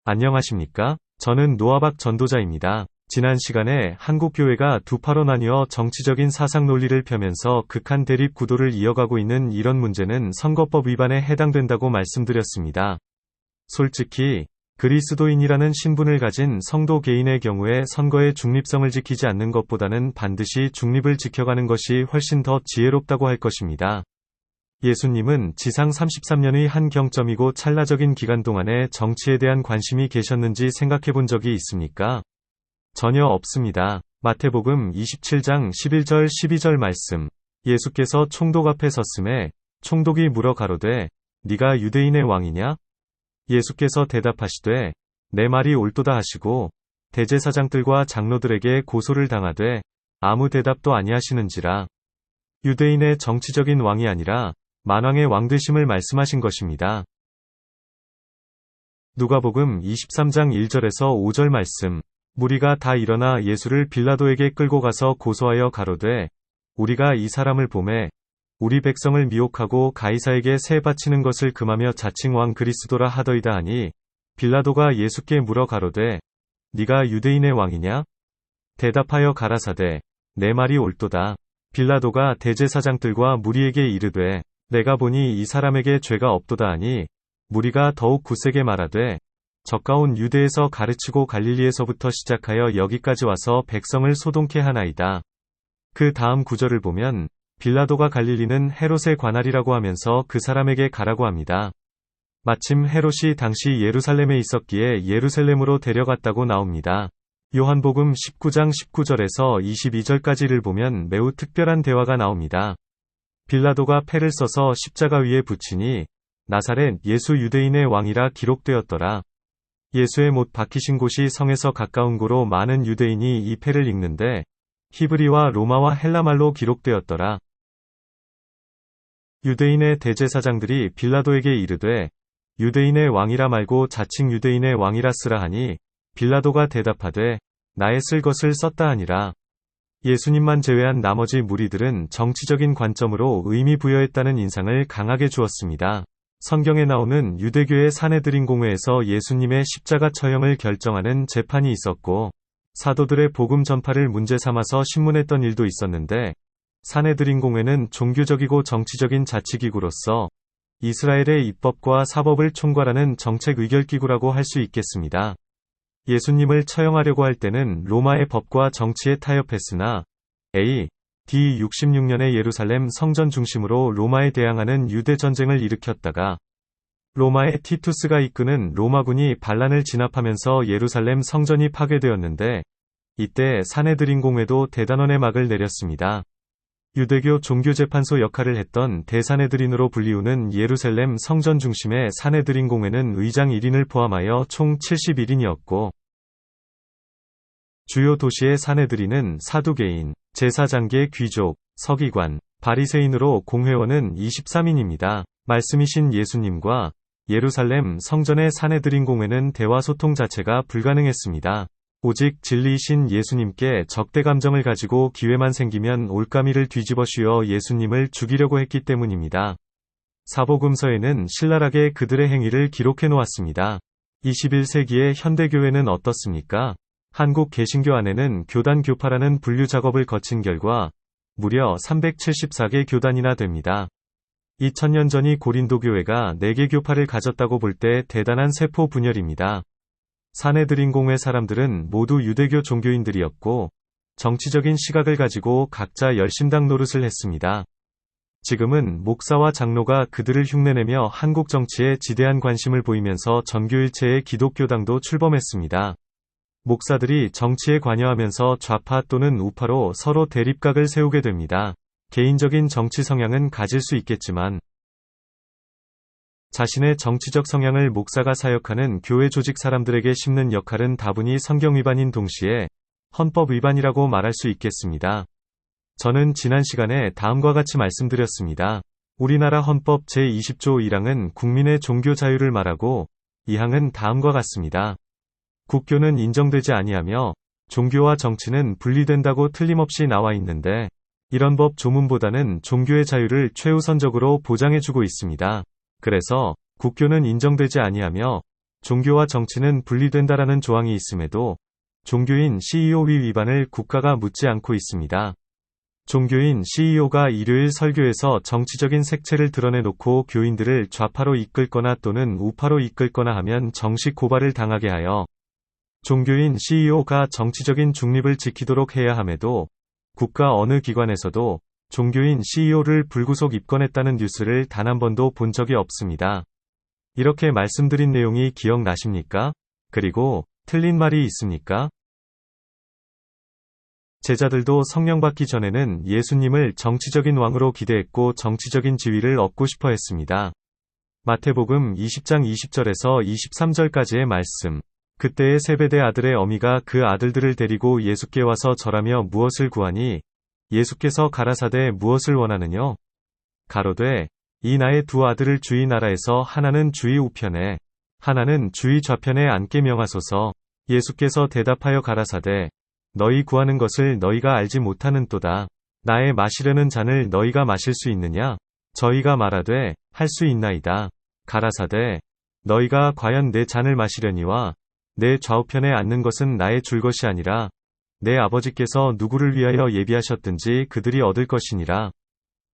안녕하십니까? 저는 노아박 전도자입니다. 지난 시간에 한국교회가 두 파로 나뉘어 정치적인 사상 논리를 펴면서 극한 대립 구도를 이어가고 있는 이런 문제는 선거법 위반에 해당된다고 말씀드렸습니다. 솔직히 그리스도인이라는 신분을 가진 성도 개인의 경우에 선거의 중립성을 지키지 않는 것보다는 반드시 중립을 지켜가는 것이 훨씬 더 지혜롭다고 할 것입니다. 예수님은 지상 33년의 한 경점이고 찰나적인 기간 동안에 정치에 대한 관심이 계셨는지 생각해 본 적이 있습니까? 전혀 없습니다. 마태복음 27장 11절 12절 말씀. 예수께서 총독 앞에 섰음에 총독이 물어 가로되 네가 유대인의 왕이냐? 예수께서 대답하시되 내 말이 옳도다 하시고 대제사장들과 장로들에게 고소를 당하되 아무 대답도 아니하시는지라. 유대인의 정치적인 왕이 아니라 만왕의 왕 되심을 말씀하신 것입니다. 누가복음 23장 1절에서 5절 말씀. 무리가 다 일어나 예수를 빌라도에게 끌고 가서 고소하여 가로되 우리가 이 사람을 보매 우리 백성을 미혹하고 가이사에게 세 바치는 것을 금하며 자칭 왕 그리스도라 하더이다 하니 빌라도가 예수께 물어 가로되 네가 유대인의 왕이냐? 대답하여 가라사대 내 말이 옳도다. 빌라도가 대제사장들과 무리에게 이르되 내가 보니 이 사람에게 죄가 없도다 하니 무리가 더욱 굳세게 말하되 저가온 유대에서 가르치고 갈릴리에서부터 시작하여 여기까지 와서 백성을 소동케 하나이다. 그 다음 구절을 보면 빌라도가 갈릴리는 헤롯의 관할이라고 하면서 그 사람에게 가라고 합니다. 마침 헤롯이 당시 예루살렘에 있었기에 예루살렘으로 데려갔다고 나옵니다. 요한복음 19장 19절에서 22절까지를 보면 매우 특별한 대화가 나옵니다. 빌라도가 패를 써서 십자가 위에 붙이니 나사렛 예수 유대인의 왕이라 기록되었더라. 예수의 못 박히신 곳이 성에서 가까운 고로 많은 유대인이 이 패를 읽는데 히브리와 로마와 헬라말로 기록되었더라. 유대인의 대제사장들이 빌라도에게 이르되 유대인의 왕이라 말고 자칭 유대인의 왕이라 쓰라 하니 빌라도가 대답하되 나의 쓸 것을 썼다 하니라. 예수님만 제외한 나머지 무리들은 정치적인 관점으로 의미 부여했다는 인상을 강하게 주었습니다. 성경에 나오는 유대교의 사내드린 공회에서 예수님의 십자가 처형을 결정하는 재판이 있었고 사도들의 복음 전파를 문제 삼아서 신문했던 일도 있었는데 사내드린 공회는 종교적이고 정치적인 자치기구로서 이스라엘의 입법과 사법을 총괄하는 정책 의결기구라고 할 수 있겠습니다. 예수님을 처형하려고 할 때는 로마의 법과 정치에 타협했으나 A.D. 66년에 예루살렘 성전 중심으로 로마에 대항하는 유대 전쟁을 일으켰다가 로마의 티투스가 이끄는 로마군이 반란을 진압하면서 예루살렘 성전이 파괴되었는데 이때 사내드린 공회도 대단원의 막을 내렸습니다. 유대교 종교재판소 역할을 했던 대사내드린으로 불리우는 예루살렘 성전 중심의 사내드린 공회는 의장 1인을 포함하여 총 71인이었고 주요 도시의 사내드린은 사두개인, 제사장계 귀족, 서기관, 바리새인으로 공회원은 23인입니다. 말씀이신 예수님과 예루살렘 성전의 사내드린 공회는 대화 소통 자체가 불가능했습니다. 오직 진리이신 예수님께 적대 감정을 가지고 기회만 생기면 올가미를 뒤집어 씌워 예수님을 죽이려고 했기 때문입니다. 사복음서에는 신랄하게 그들의 행위를 기록해 놓았습니다. 21세기의 현대교회는 어떻습니까? 한국 개신교 안에는 교단 교파라는 분류 작업을 거친 결과 무려 374개 교단이나 됩니다. 2000년 전이 고린도 교회가 4개 교파를 가졌다고 볼 때 대단한 세포 분열입니다. 사내드린 공회 사람들은 모두 유대교 종교인들이었고 정치적인 시각을 가지고 각자 열심당 노릇을 했습니다. 지금은 목사와 장로가 그들을 흉내내며 한국 정치에 지대한 관심을 보이면서 전교일체의 기독교당도 출범했습니다. 목사들이 정치에 관여하면서 좌파 또는 우파로 서로 대립각을 세우게 됩니다. 개인적인 정치 성향은 가질 수 있겠지만 자신의 정치적 성향을 목사가 사역하는 교회 조직 사람들에게 심는 역할은 다분히 성경 위반인 동시에 헌법 위반이라고 말할 수 있겠습니다. 저는 지난 시간에 다음과 같이 말씀드렸습니다. 우리나라 헌법 제20조 1항은 국민의 종교 자유를 말하고 2항은 다음과 같습니다. 국교는 인정되지 아니하며 종교와 정치는 분리된다고 틀림없이 나와 있는데 이런 법 조문보다는 종교의 자유를 최우선적으로 보장해주고 있습니다. 그래서 국교는 인정되지 아니하며 종교와 정치는 분리된다라는 조항이 있음에도 종교인 CEO 위반을 국가가 묻지 않고 있습니다. 종교인 CEO가 일요일 설교에서 정치적인 색채를 드러내놓고 교인들을 좌파로 이끌거나 또는 우파로 이끌거나 하면 정식 고발을 당하게 하여 종교인 CEO가 정치적인 중립을 지키도록 해야 함에도 국가 어느 기관에서도 종교인 CEO를 불구속 입건했다는 뉴스를 단 한 번도 본 적이 없습니다. 이렇게 말씀드린 내용이 기억나십니까? 그리고 틀린 말이 있습니까? 제자들도 성령 받기 전에는 예수님을 정치적인 왕으로 기대했고 정치적인 지위를 얻고 싶어 했습니다. 마태복음 20장 20절에서 23절까지의 말씀. 그때의 세베대 아들의 어미가 그 아들들을 데리고 예수께 와서 절하며 무엇을 구하니 예수께서 가라사대 무엇을 원하느뇨? 가로되 이 나의 두 아들을 주의 나라에서 하나는 주의 우편에 하나는 주의 좌편에 앉게 명하소서. 예수께서 대답하여 가라사대 너희 구하는 것을 너희가 알지 못하는도다. 나의 마시려는 잔을 너희가 마실 수 있느냐? 저희가 말하되 할 수 있나이다. 가라사대 너희가 과연 내 잔을 마시려니와 내 좌우편에 앉는 것은 나의 줄 것이 아니라 내 아버지께서 누구를 위하여 예비하셨든지 그들이 얻을 것이니라.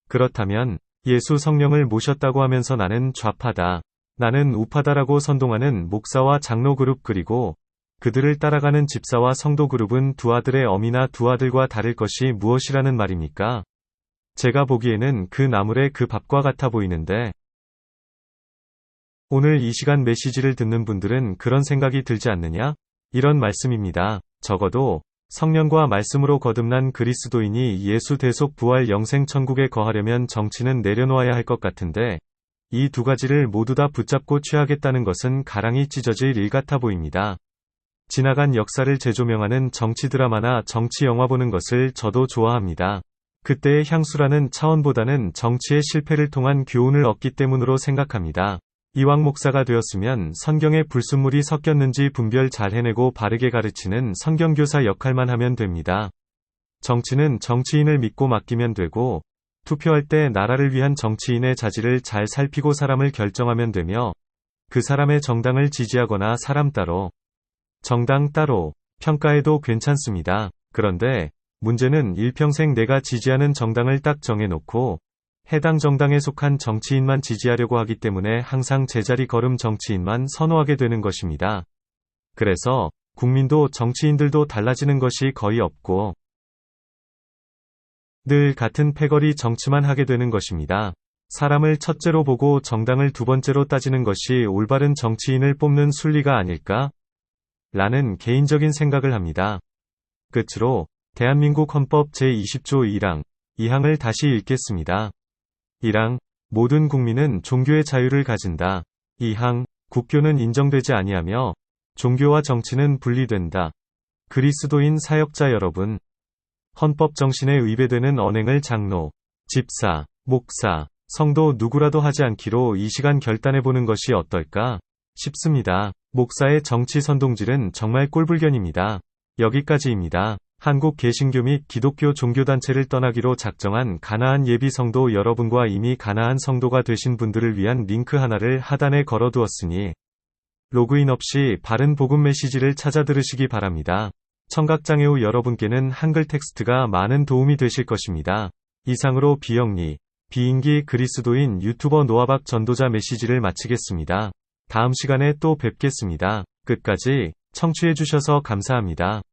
그렇다면 예수 성령을 모셨다고 하면서 나는 좌파다, 나는 우파다라고 선동하는 목사와 장로 그룹 그리고 그들을 따라가는 집사와 성도 그룹은 두 아들의 어미나 두 아들과 다를 것이 무엇이라는 말입니까? 제가 보기에는 그 나물의 그 밥과 같아 보이는데 오늘 이 시간 메시지를 듣는 분들은 그런 생각이 들지 않느냐? 이런 말씀입니다. 적어도 성령과 말씀으로 거듭난 그리스도인이 예수 대속 부활 영생 천국에 거하려면 정치는 내려놓아야 할 것 같은데 이 두 가지를 모두 다 붙잡고 취하겠다는 것은 가랑이 찢어질 일 같아 보입니다. 지나간 역사를 재조명하는 정치 드라마나 정치 영화 보는 것을 저도 좋아합니다. 그때의 향수라는 차원보다는 정치의 실패를 통한 교훈을 얻기 때문으로 생각합니다. 이왕 목사가 되었으면 성경에 불순물이 섞였는지 분별 잘 해내고 바르게 가르치는 성경교사 역할만 하면 됩니다. 정치는 정치인을 믿고 맡기면 되고 투표할 때 나라를 위한 정치인의 자질을 잘 살피고 사람을 결정하면 되며 그 사람의 정당을 지지하거나 사람 따로 정당 따로 평가해도 괜찮습니다. 그런데 문제는 일평생 내가 지지하는 정당을 딱 정해놓고 해당 정당에 속한 정치인만 지지하려고 하기 때문에 항상 제자리 걸음 정치인만 선호하게 되는 것입니다. 그래서 국민도 정치인들도 달라지는 것이 거의 없고 늘 같은 패거리 정치만 하게 되는 것입니다. 사람을 첫째로 보고 정당을 두 번째로 따지는 것이 올바른 정치인을 뽑는 순리가 아닐까? 라는 개인적인 생각을 합니다. 끝으로 대한민국 헌법 제20조 1항, 2항을 다시 읽겠습니다. 1항, 모든 국민은 종교의 자유를 가진다. 2항, 국교는 인정되지 아니하며 종교와 정치는 분리된다. 그리스도인 사역자 여러분, 헌법 정신에 위배되는 언행을 장로, 집사, 목사, 성도 누구라도 하지 않기로 이 시간 결단해보는 것이 어떨까 싶습니다. 목사의 정치 선동질은 정말 꼴불견입니다. 여기까지입니다. 한국 개신교 및 기독교 종교단체를 떠나기로 작정한 가나안 예비 성도 여러분과 이미 가나안 성도가 되신 분들을 위한 링크 하나를 하단에 걸어두었으니 로그인 없이 바른 복음 메시지를 찾아 들으시기 바랍니다. 청각장애우 여러분께는 한글 텍스트가 많은 도움이 되실 것입니다. 이상으로 비영리, 비인기 그리스도인 유튜버 노아박 전도자 메시지를 마치겠습니다. 다음 시간에 또 뵙겠습니다. 끝까지 청취해주셔서 감사합니다.